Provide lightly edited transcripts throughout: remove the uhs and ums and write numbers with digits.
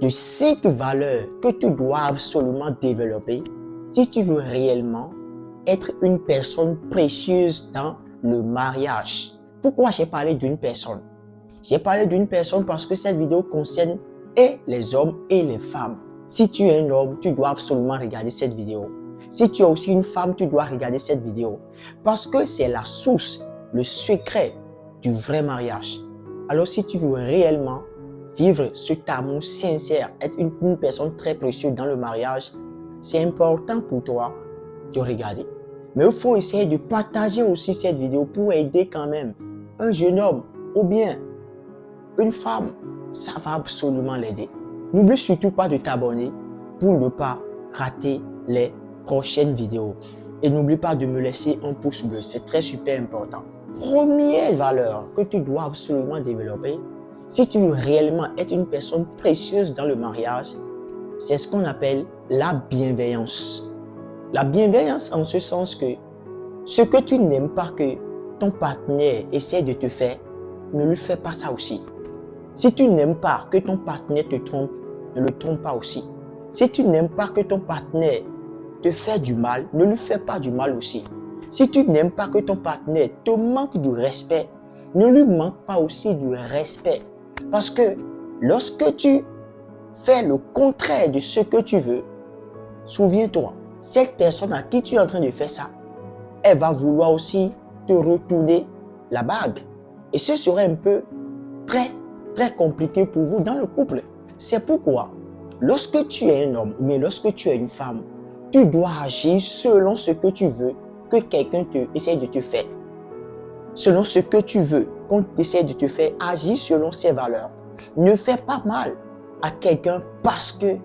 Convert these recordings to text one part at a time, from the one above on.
de 5 valeurs que tu dois absolument développer si tu veux réellement être une personne précieuse dans le mariage. Pourquoi j'ai parlé d'une personne? J'ai parlé d'une personne parce que cette vidéo concerne et les hommes et les femmes. Si tu es un homme, tu dois absolument regarder cette vidéo. Si tu es aussi une femme, tu dois regarder cette vidéo. Parce que c'est la source, le secret du vrai mariage. Alors si tu veux réellement vivre cet amour sincère, être une personne très précieuse dans le mariage, c'est important pour toi de regarder. Mais il faut essayer de partager aussi cette vidéo pour aider quand même un jeune homme ou bien une femme. Ça va absolument l'aider. N'oublie surtout pas de t'abonner pour ne pas rater les prochaines vidéos. Et n'oublie pas de me laisser un pouce bleu, c'est très super important. Première valeur que tu dois absolument développer, si tu veux réellement être une personne précieuse dans le mariage, c'est ce qu'on appelle la bienveillance. La bienveillance en ce sens que ce que tu n'aimes pas que ton partenaire essaie de te faire, ne lui fais pas ça aussi. Si tu n'aimes pas que ton partenaire te trompe, ne le trompe pas aussi. Si tu n'aimes pas que ton partenaire te fait du mal, ne lui fais pas du mal aussi. Si tu n'aimes pas que ton partenaire te manque du respect, ne lui manque pas aussi du respect. Parce que lorsque tu fais le contraire de ce que tu veux, souviens-toi, cette personne à qui tu es en train de faire ça, elle va vouloir aussi te retourner la bague. Et ce serait un peu très compliqué pour vous dans le couple. C'est pourquoi, lorsque tu es un homme, mais lorsque tu es une femme, tu dois agir selon ce que tu veux que quelqu'un essaie de te faire. Selon ce que tu veux qu'on essaie de te faire, agis selon ses valeurs. Ne fais pas mal à quelqu'un parce que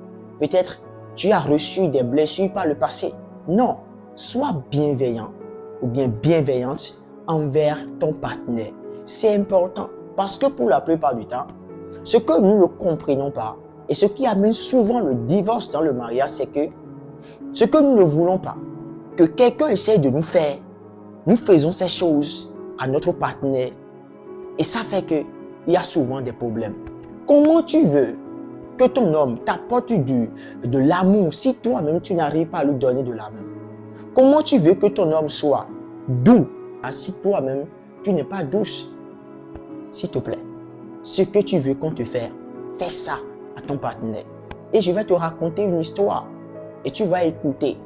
peut-être tu as reçu des blessures par le passé. Non, sois bienveillant ou bien bienveillante envers ton partenaire. C'est important parce que pour la plupart du temps, ce que nous ne comprenons pas et ce qui amène souvent le divorce dans le mariage, c'est que ce que nous ne voulons pas, que quelqu'un essaie de nous faire, nous faisons ces choses à notre partenaire et ça fait qu'il y a souvent des problèmes. Comment tu veux que ton homme t'apporte de l'amour si toi-même tu n'arrives pas à lui donner de l'amour? Comment tu veux que ton homme soit doux si toi-même tu n'es pas douce? S'il te plaît, ce que tu veux qu'on te fasse, fais ça à ton partenaire. Et je vais te raconter une histoire et tu vas écouter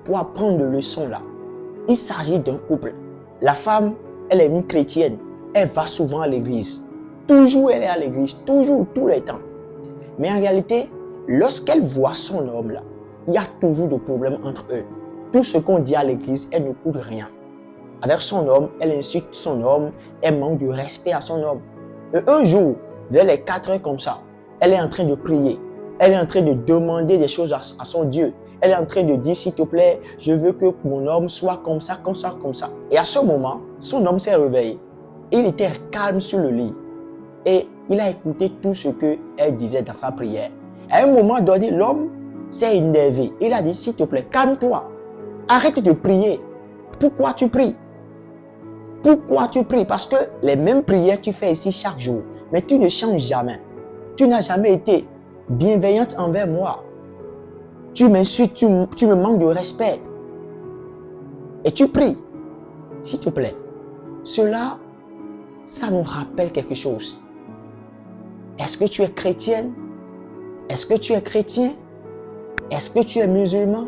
pour apprendre de leçons là. Il s'agit d'un couple. La femme, elle est une chrétienne. Elle va souvent à l'église. Toujours elle est à l'église, toujours, tous les temps. Mais en réalité, lorsqu'elle voit son homme là, il y a toujours des problèmes entre eux. Tout ce qu'on dit à l'église, elle ne coûte rien. Avec son homme, elle insulte son homme, elle manque de respect à son homme. Et un jour, vers les 4 heures comme ça, elle est en train de prier. Elle est en train de demander des choses à son Dieu. Elle est en train de dire, s'il te plaît, je veux que mon homme soit comme ça, comme ça, comme ça. Et à ce moment, son homme s'est réveillé. Il était calme sur le lit. Et il a écouté tout ce qu'elle disait dans sa prière. À un moment donné, l'homme s'est énervé. Il a dit, s'il te plaît, calme-toi. Arrête de prier. Pourquoi tu pries? Pourquoi tu pries? Parce que les mêmes prières tu fais ici chaque jour. Mais tu ne changes jamais. Tu n'as jamais été bienveillante envers moi. Tu m'insultes, tu me manques de respect. Et tu pries. S'il te plaît. Cela, ça nous rappelle quelque chose. Est-ce que tu es chrétienne? Est-ce que tu es chrétien? Est-ce que tu es musulman?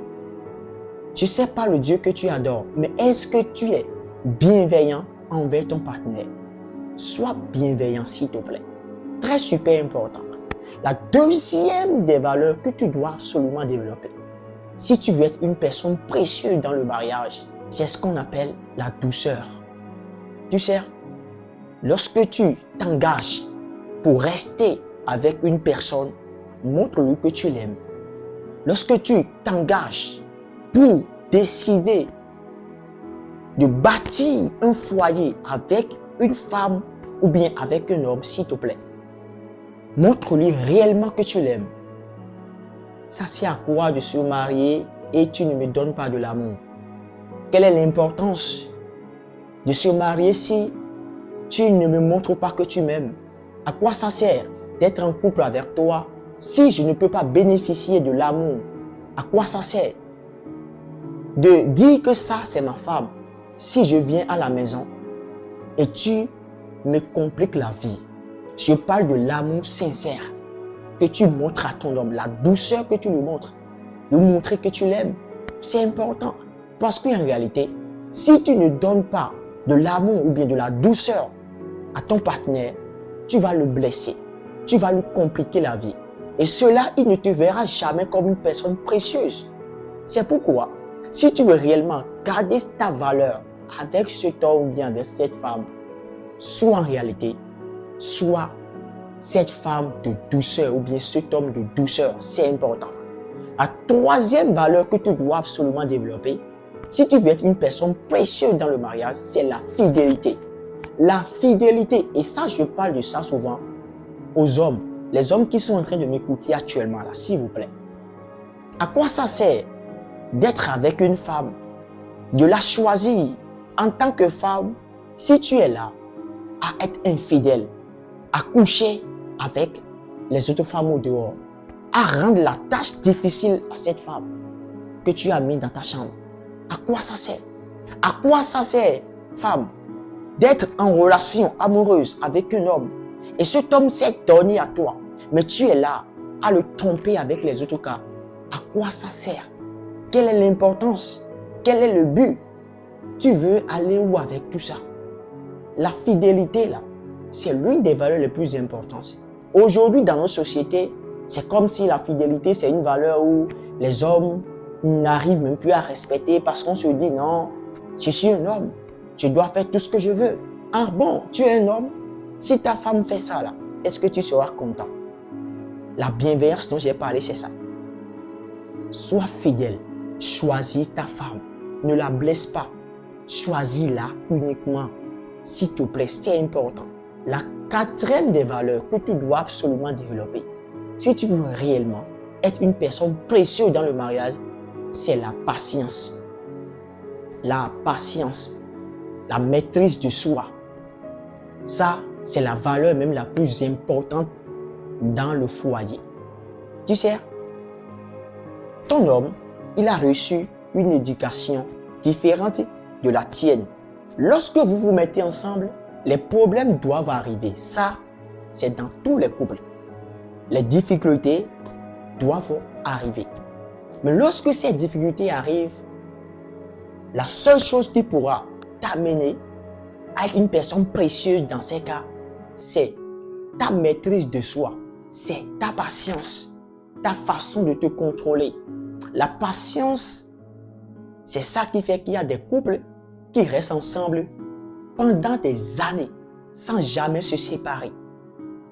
Je ne sais pas le Dieu que tu adores, mais est-ce que tu es bienveillant envers ton partenaire? Sois bienveillant, s'il te plaît. Très super important. La deuxième des valeurs que tu dois absolument développer, si tu veux être une personne précieuse dans le mariage, c'est ce qu'on appelle la douceur. Tu sais, lorsque tu t'engages pour rester avec une personne, montre-lui que tu l'aimes. Lorsque tu t'engages pour décider de bâtir un foyer avec une femme ou bien avec un homme, s'il te plaît, montre-lui réellement que tu l'aimes. Ça sert à quoi de se marier et tu ne me donnes pas de l'amour? Quelle est l'importance de se marier si tu ne me montres pas que tu m'aimes? À quoi ça sert d'être en couple avec toi Si je ne peux pas bénéficier de l'amour, à quoi ça sert de dire que ça, c'est ma femme? Si je viens à la maison et tu me compliques la vie, je parle de l'amour sincère que tu montres à ton homme, la douceur que tu lui montres, lui montrer que tu l'aimes. C'est important. Parce qu'en réalité, si tu ne donnes pas de l'amour ou bien de la douceur à ton partenaire, tu vas le blesser. Tu vas lui compliquer la vie. Et cela, il ne te verra jamais comme une personne précieuse. C'est pourquoi, si tu veux réellement garder ta valeur avec cet homme ou bien avec cette femme, soit en réalité, soit cette femme de douceur ou bien cet homme de douceur, c'est important. La troisième valeur que tu dois absolument développer, si tu veux être une personne précieuse dans le mariage, c'est la fidélité. La fidélité, et ça, je parle de ça souvent aux hommes, les hommes qui sont en train de m'écouter actuellement, là, s'il vous plaît. À quoi ça sert d'être avec une femme, de la choisir en tant que femme, si tu es là à être infidèle, à coucher avec les autres femmes au dehors, à rendre la tâche difficile à cette femme que tu as mis dans ta chambre? À quoi ça sert? À quoi ça sert, femme, d'être en relation amoureuse avec un homme et cet homme s'est donné à toi, mais tu es là à le tromper avec les autres cas? À quoi ça sert? Quelle est l'importance? Quel est le but? Tu veux aller où avec tout ça? La fidélité, là, c'est l'une des valeurs les plus importantes. Aujourd'hui, dans nos sociétés, c'est comme si la fidélité, c'est une valeur où les hommes n'arrivent même plus à respecter parce qu'on se dit non, je suis un homme, je dois faire tout ce que je veux. Ah bon, tu es un homme? Si ta femme fait ça là, est-ce que tu seras content? La bienveillance dont j'ai parlé, c'est ça. Sois fidèle, choisis ta femme, ne la blesse pas, choisis-la uniquement, s'il te plaît, c'est important. La quatrième des valeurs que tu dois absolument développer, si tu veux réellement être une personne précieuse dans le mariage, c'est la patience. La patience, la maîtrise de soi. Ça, c'est la valeur même la plus importante dans le foyer. Tu sais, ton homme, il a reçu une éducation différente de la tienne. Lorsque vous vous mettez ensemble, les problèmes doivent arriver. Ça, c'est dans tous les couples. Les difficultés doivent arriver. Mais lorsque ces difficultés arrivent, la seule chose qui pourra t'amener à être une personne précieuse dans ces cas, c'est ta maîtrise de soi, c'est ta patience, ta façon de te contrôler. La patience, c'est ça qui fait qu'il y a des couples qui restent ensemble pendant des années sans jamais se séparer.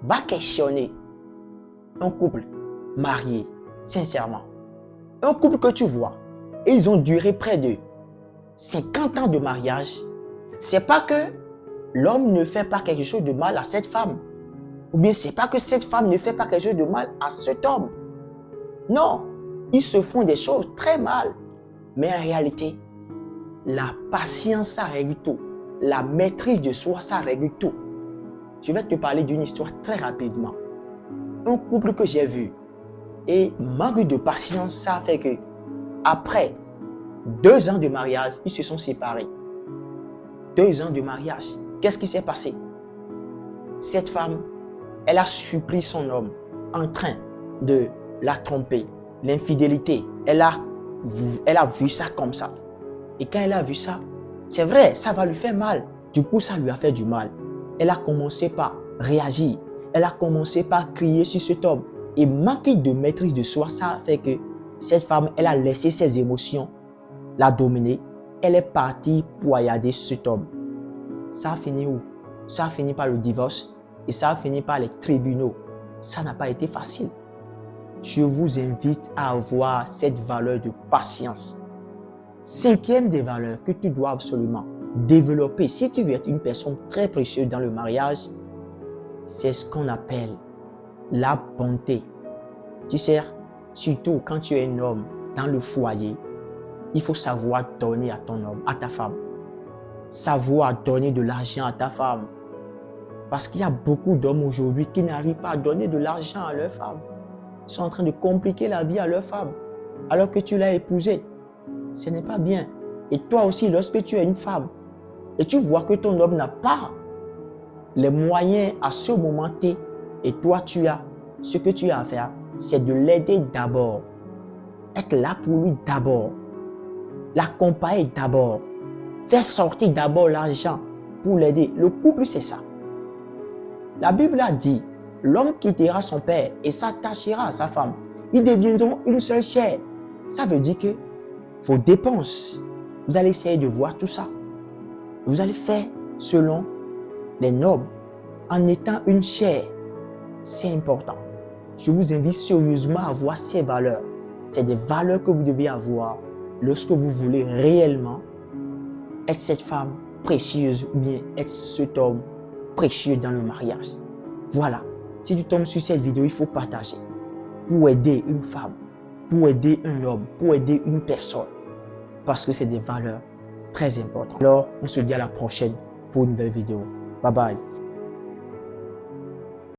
Va questionner un couple marié, sincèrement. Un couple que tu vois, ils ont duré près de 50 ans de mariage. C'est pas que l'homme ne fait pas quelque chose de mal à cette femme. Ou bien c'est pas que cette femme ne fait pas quelque chose de mal à cet homme. Non, ils se font des choses très mal. Mais en réalité, la patience, ça règle tout. La maîtrise de soi, ça règle tout. Je vais te parler d'une histoire très rapidement. Un couple que j'ai vu et manque de patience, ça a fait que après 2 ans de mariage, ils se sont séparés. 2 ans de mariage. Qu'est-ce qui s'est passé? Cette femme, elle a surpris son homme en train de la tromper. L'infidélité, elle a vu ça comme ça. Et quand elle a vu ça, c'est vrai, ça va lui faire mal. Du coup, ça lui a fait du mal. Elle a commencé par réagir. Elle a commencé par crier sur cet homme. Et manquer de maîtrise de soi, ça a fait que cette femme, elle a laissé ses émotions la dominer. Elle est partie poignarder cet homme. Ça a fini où? Ça a fini par le divorce et ça a fini par les tribunaux. Ça n'a pas été facile. Je vous invite à avoir cette valeur de patience. Cinquième des valeurs que tu dois absolument développer si tu veux être une personne très précieuse dans le mariage, c'est ce qu'on appelle la bonté. Tu sais, surtout quand tu es un homme dans le foyer, il faut savoir donner à ton homme, à ta femme. Savoir donner de l'argent à ta femme. Parce qu'il y a beaucoup d'hommes aujourd'hui qui n'arrivent pas à donner de l'argent à leur femme. sont en train de compliquer la vie à leur femme, alors que tu l'as épousée. Ce n'est pas bien. Et toi aussi, lorsque tu es une femme, et tu vois que ton homme n'a pas les moyens à ce moment T, et toi tu as, ce que tu as à faire, c'est de l'aider d'abord. Être là pour lui d'abord. L'accompagner d'abord. Faire sortir d'abord l'argent pour l'aider. Le couple, c'est ça. La Bible a dit, l'homme quittera son père et s'attachera à sa femme. Ils deviendront une seule chair. Ça veut dire que vos dépenses, vous allez essayer de voir tout ça. Vous allez faire selon les normes en étant une chair. C'est important. Je vous invite sérieusement à avoir ces valeurs. C'est des valeurs que vous devez avoir lorsque vous voulez réellement être cette femme précieuse ou bien être cet homme précieux dans le mariage. Voilà. Si tu tombes sur cette vidéo, il faut partager pour aider une femme, pour aider un homme, pour aider une personne. Parce que c'est des valeurs très importantes. Alors, on se dit à la prochaine pour une nouvelle vidéo. Bye bye.